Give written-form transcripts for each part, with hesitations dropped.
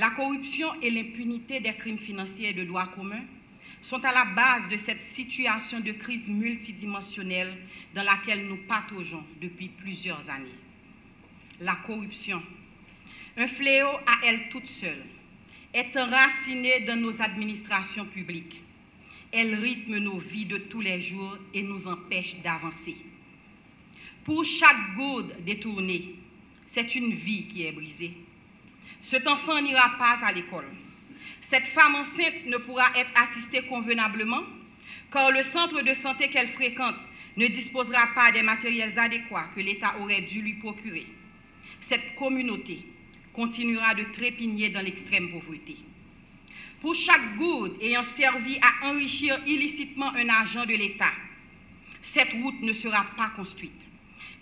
La corruption et l'impunité des crimes financiers et de droit commun sont à la base de cette situation de crise multidimensionnelle dans laquelle nous pataugeons depuis plusieurs années. La corruption, un fléau à elle toute seule, est enracinée dans nos administrations publiques. Elle rythme nos vies de tous les jours et nous empêche d'avancer. Pour chaque goutte détournée, c'est une vie qui est brisée. Cet enfant n'ira pas à l'école. Cette femme enceinte ne pourra être assistée convenablement car le centre de santé qu'elle fréquente ne disposera pas des matériels adéquats que l'État aurait dû lui procurer. Cette communauté continuera de trépigner dans l'extrême pauvreté. Pour chaque goutte ayant servi à enrichir illicitement un agent de l'État, cette route ne sera pas construite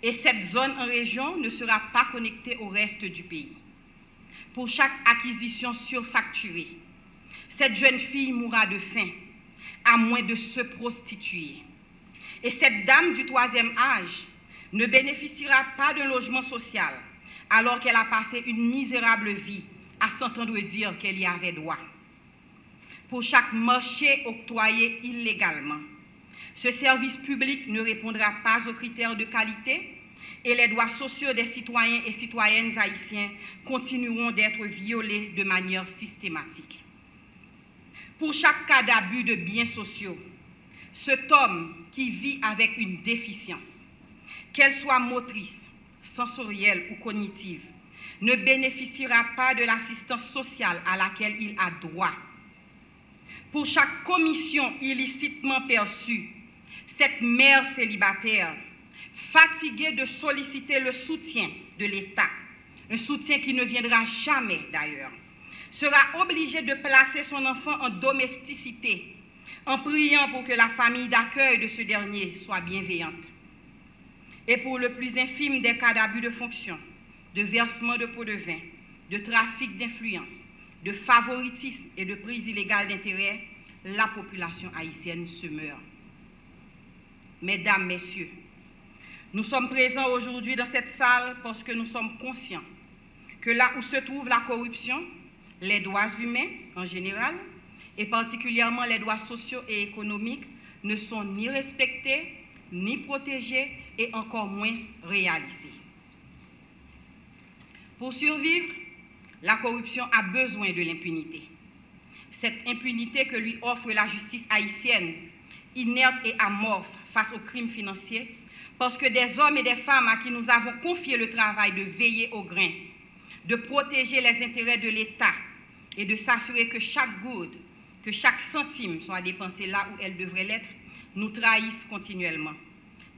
et cette zone en région ne sera pas connectée au reste du pays. Pour chaque acquisition surfacturée, cette jeune fille mourra de faim, à moins de se prostituer. Et cette dame du troisième âge ne bénéficiera pas d'un logement social, alors qu'elle a passé une misérable vie à s'entendre dire qu'elle y avait droit. Pour chaque marché octroyé illégalement, ce service public ne répondra pas aux critères de qualité et les droits sociaux des citoyens et citoyennes haïtiens continueront d'être violés de manière systématique. Pour chaque cas d'abus de biens sociaux, cet homme qui vit avec une déficience, qu'elle soit motrice, sensorielle ou cognitive, ne bénéficiera pas de l'assistance sociale à laquelle il a droit. Pour chaque commission illicitement perçue, cette mère célibataire, fatiguée de solliciter le soutien de l'État, un soutien qui ne viendra jamais d'ailleurs, sera obligée de placer son enfant en domesticité, en priant pour que la famille d'accueil de ce dernier soit bienveillante. Et pour le plus infime des cas d'abus de fonction, de versement de pots de vin, de trafic d'influence, de favoritisme et de prise illégale d'intérêt, la population haïtienne se meurt. Mesdames, Messieurs, nous sommes présents aujourd'hui dans cette salle parce que nous sommes conscients que là où se trouve la corruption, les droits humains en général, et particulièrement les droits sociaux et économiques, ne sont ni respectés, ni protégés, et encore moins réalisés. Pour survivre, la corruption a besoin de l'impunité. Cette impunité que lui offre la justice haïtienne, inerte et amorphe face aux crimes financiers, parce que des hommes et des femmes à qui nous avons confié le travail de veiller au grain, de protéger les intérêts de l'État et de s'assurer que chaque goutte, que chaque centime soit dépensé là où elle devrait l'être, nous trahissent continuellement,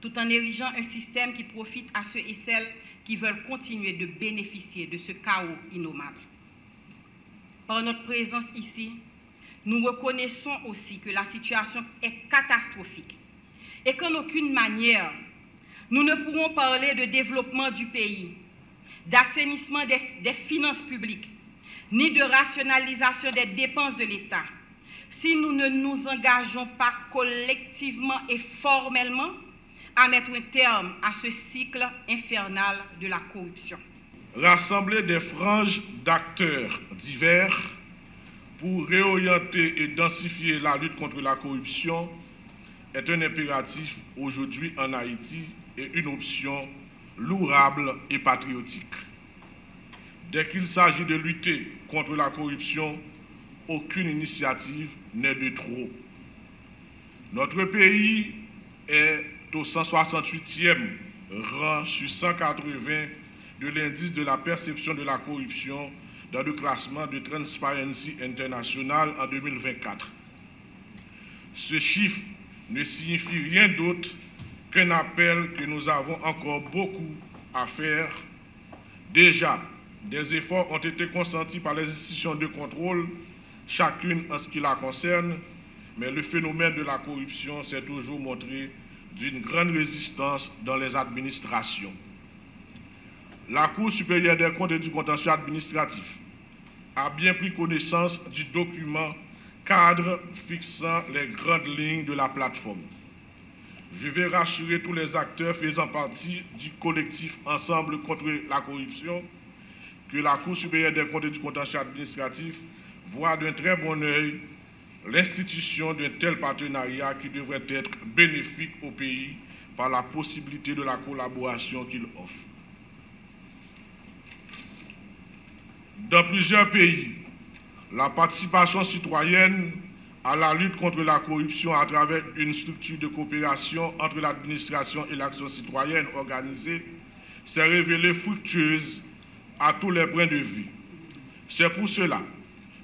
tout en érigeant un système qui profite à ceux et celles qui veulent continuer de bénéficier de ce chaos innommable. Par notre présence ici, nous reconnaissons aussi que la situation est catastrophique et qu'en aucune manière, nous ne pourrons parler de développement du pays, d'assainissement des finances publiques, ni de rationalisation des dépenses de l'État, si nous ne nous engageons pas collectivement et formellement à mettre un terme à ce cycle infernal de la corruption. Rassembler des franges d'acteurs divers pour réorienter et densifier la lutte contre la corruption est un impératif aujourd'hui en Haïti et une option louable et patriotique. Dès qu'il s'agit de lutter contre la corruption, aucune initiative n'est de trop. Notre pays est au 168e rang sur 180 de l'indice de la perception de la corruption dans le classement de Transparency International en 2024. Ce chiffre ne signifie rien d'autre qu'un appel que nous avons encore beaucoup à faire. Déjà, des efforts ont été consentis par les institutions de contrôle, chacune en ce qui la concerne, mais le phénomène de la corruption s'est toujours montré d'une grande résistance dans les administrations. La Cour supérieure des comptes et du contentieux administratif a bien pris connaissance du document cadre fixant les grandes lignes de la plateforme. Je vais rassurer tous les acteurs faisant partie du collectif Ensemble contre la corruption que la Cour supérieure des comptes et du contentieux administratif voit d'un très bon œil l'institution d'un tel partenariat qui devrait être bénéfique au pays par la possibilité de la collaboration qu'il offre. Dans plusieurs pays, la participation citoyenne à la lutte contre la corruption à travers une structure de coopération entre l'administration et l'action citoyenne organisée s'est révélée fructueuse à tous les points de vue. C'est pour cela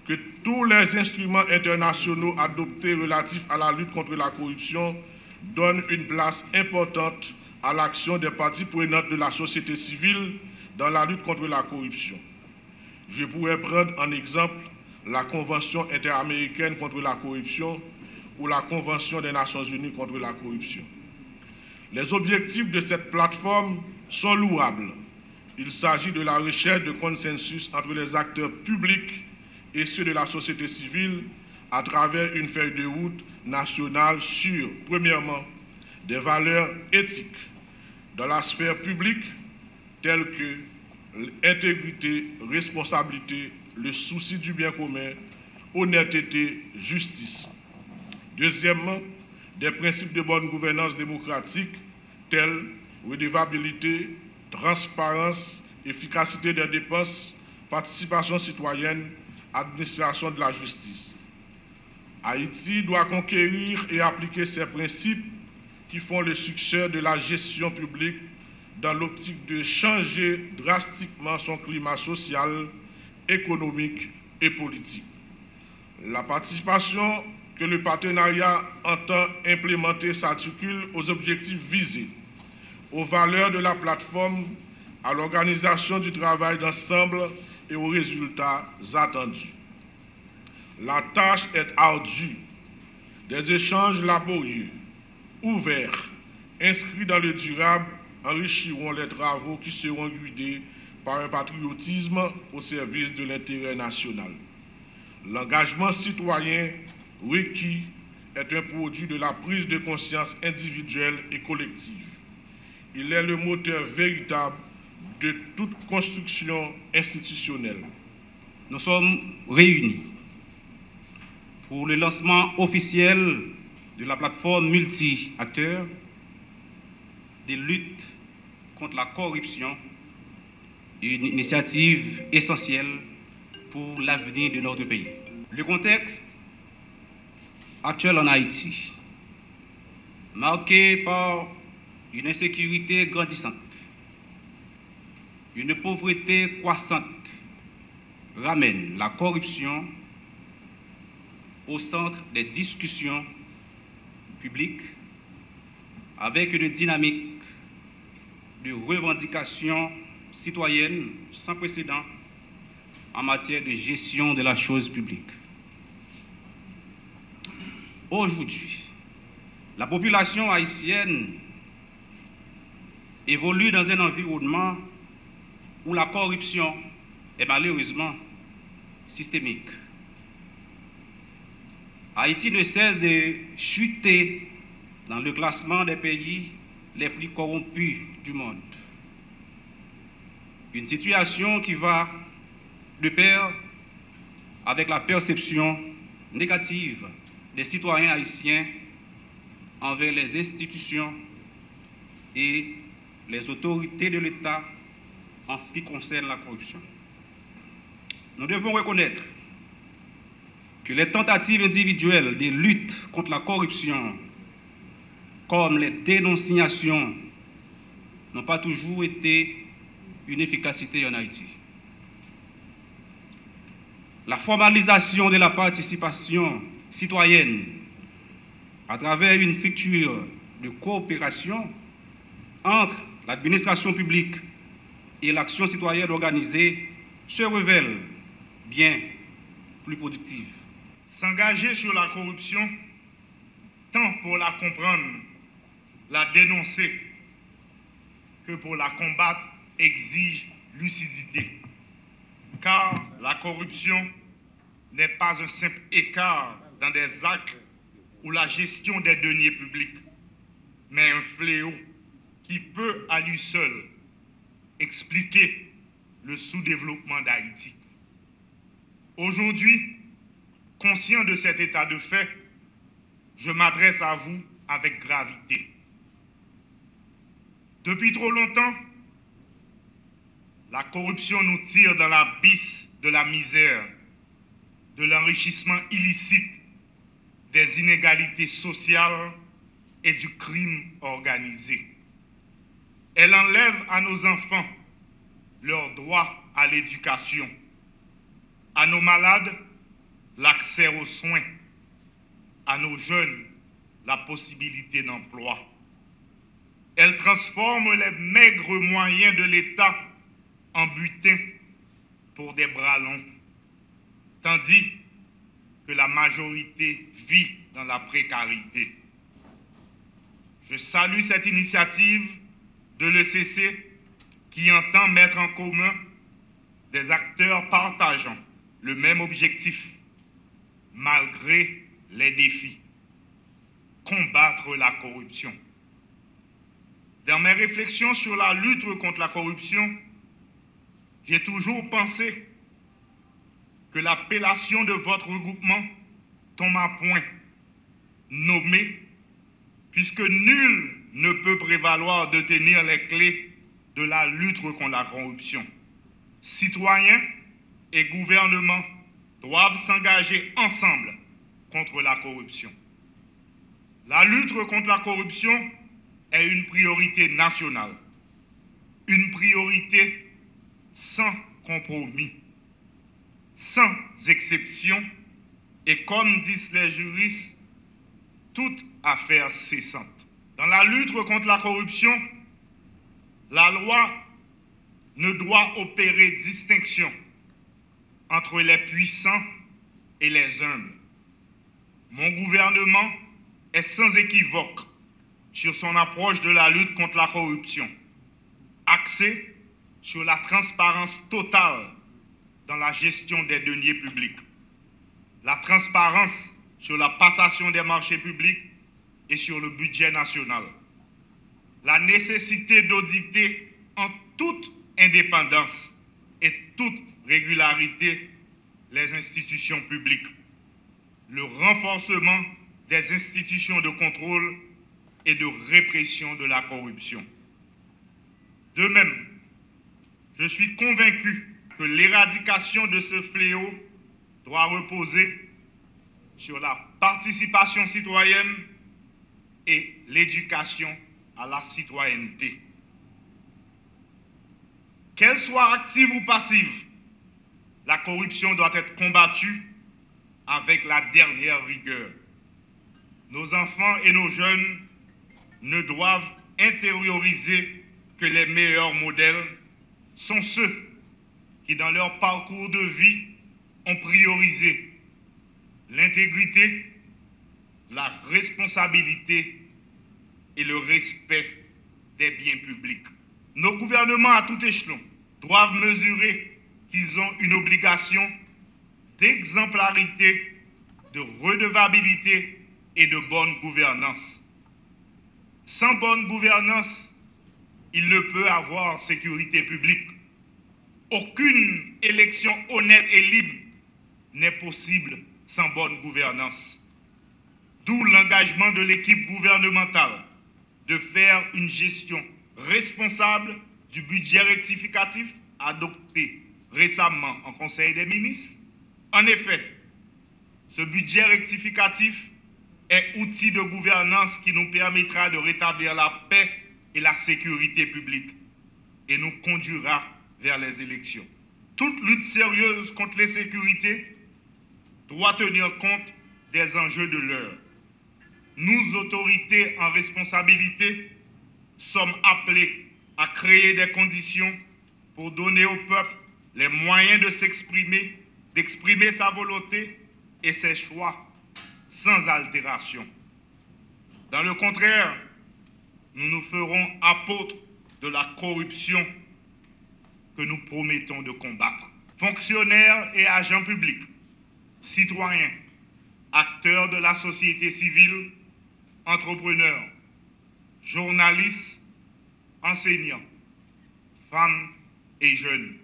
que tous les instruments internationaux adoptés relatifs à la lutte contre la corruption donnent une place importante à l'action des parties prenantes de la société civile dans la lutte contre la corruption. Je pourrais prendre en exemple la Convention interaméricaine contre la corruption ou la Convention des Nations unies contre la corruption. Les objectifs de cette plateforme sont louables. Il s'agit de la recherche de consensus entre les acteurs publics et ceux de la société civile à travers une feuille de route nationale sur, premièrement, des valeurs éthiques dans la sphère publique telles que l'intégrité, responsabilité, le souci du bien commun, honnêteté, justice. Deuxièmement, des principes de bonne gouvernance démocratique tels redevabilité, transparence, efficacité des dépenses, participation citoyenne, administration de la justice. Haïti doit conquérir et appliquer ces principes qui font le succès de la gestion publique dans l'optique de changer drastiquement son climat social, économique et politique. La participation que le partenariat entend implémenter s'articule aux objectifs visés, aux valeurs de la plateforme, à l'organisation du travail d'ensemble et aux résultats attendus. La tâche est ardue. Des échanges laborieux, ouverts, inscrits dans le durable, enrichiront les travaux qui seront guidés par un patriotisme au service de l'intérêt national. L'engagement citoyen requis est un produit de la prise de conscience individuelle et collective. Il est le moteur véritable de toute construction institutionnelle. Nous sommes réunis pour le lancement officiel de la plateforme multi-acteurs de lutte contre la corruption, une initiative essentielle pour l'avenir de notre pays. Le contexte actuel en Haïti, marqué par une insécurité grandissante, une pauvreté croissante, ramène la corruption au centre des discussions publiques avec une dynamique de revendication citoyenne sans précédent en matière de gestion de la chose publique. Aujourd'hui, la population haïtienne évolue dans un environnement où la corruption est malheureusement systémique. Haïti ne cesse de chuter dans le classement des pays les plus corrompus du monde. Une situation qui va de pair avec la perception négative des citoyens haïtiens envers les institutions et les autorités de l'État en ce qui concerne la corruption. Nous devons reconnaître que les tentatives individuelles de lutte contre la corruption, comme les dénonciations, n'ont pas toujours été une efficacité en Haïti. La formalisation de la participation citoyenne à travers une structure de coopération entre l'administration publique et l'action citoyenne organisée se révèle bien plus productive. S'engager sur la corruption, tant pour la comprendre, la dénoncer, que pour la combattre, exige lucidité. Car la corruption n'est pas un simple écart dans des actes ou la gestion des deniers publics, mais un fléau qui peut à lui seul expliquer le sous-développement d'Haïti. Aujourd'hui, conscient de cet état de fait, je m'adresse à vous avec gravité. Depuis trop longtemps, la corruption nous tire dans l'abysse de la misère, de l'enrichissement illicite, des inégalités sociales et du crime organisé. Elle enlève à nos enfants leur droit à l'éducation, à nos malades l'accès aux soins, à nos jeunes la possibilité d'emploi. Elle transforme les maigres moyens de l'État en butin pour des bras longs, tandis que la majorité vit dans la précarité. Je salue cette initiative de l'ECC qui entend mettre en commun des acteurs partageant le même objectif, malgré les défis: combattre la corruption. Dans mes réflexions sur la lutte contre la corruption, j'ai toujours pensé que l'appellation de votre regroupement tombe à point, nommé, puisque nul ne peut prévaloir de tenir les clés de la lutte contre la corruption. Citoyens et gouvernements doivent s'engager ensemble contre la corruption. La lutte contre la corruption est une priorité nationale, une priorité sans compromis, sans exception, et comme disent les juristes, toute affaire cessante. Dans la lutte contre la corruption, la loi ne doit opérer distinction entre les puissants et les humbles. Mon gouvernement est sans équivoque sur son approche de la lutte contre la corruption, axée sur la transparence totale dans la gestion des deniers publics, la transparence sur la passation des marchés publics et sur le budget national, la nécessité d'auditer en toute indépendance et toute régularité les institutions publiques, le renforcement des institutions de contrôle et de répression de la corruption. De même, je suis convaincu que l'éradication de ce fléau doit reposer sur la participation citoyenne et l'éducation à la citoyenneté. Qu'elle soit active ou passive, la corruption doit être combattue avec la dernière rigueur. Nos enfants et nos jeunes ne doivent intérioriser que les meilleurs modèles sont ceux qui, dans leur parcours de vie, ont priorisé l'intégrité, la responsabilité et le respect des biens publics. Nos gouvernements à tout échelon doivent mesurer qu'ils ont une obligation d'exemplarité, de redevabilité et de bonne gouvernance. Sans bonne gouvernance, il ne peut avoir sécurité publique. Aucune élection honnête et libre n'est possible sans bonne gouvernance. D'où l'engagement de l'équipe gouvernementale de faire une gestion responsable du budget rectificatif adopté récemment en Conseil des ministres. En effet, ce budget rectificatif est outil de gouvernance qui nous permettra de rétablir la paix et la sécurité publique et nous conduira vers les élections. Toute lutte sérieuse contre l'insécurité doit tenir compte des enjeux de l'heure. Nous, autorités en responsabilité, sommes appelés à créer des conditions pour donner au peuple les moyens de s'exprimer, d'exprimer sa volonté et ses choix sans altération. Dans le contraire, nous nous ferons apôtres de la corruption que nous promettons de combattre. Fonctionnaires et agents publics, citoyens, acteurs de la société civile, entrepreneurs, journalistes, enseignants, femmes et jeunes,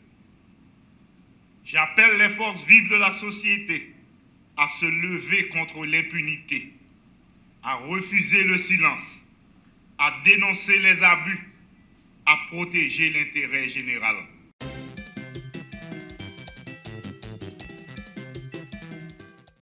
J'appelle les forces vives de la société à se lever contre l'impunité, à refuser le silence, à dénoncer les abus, à protéger l'intérêt général.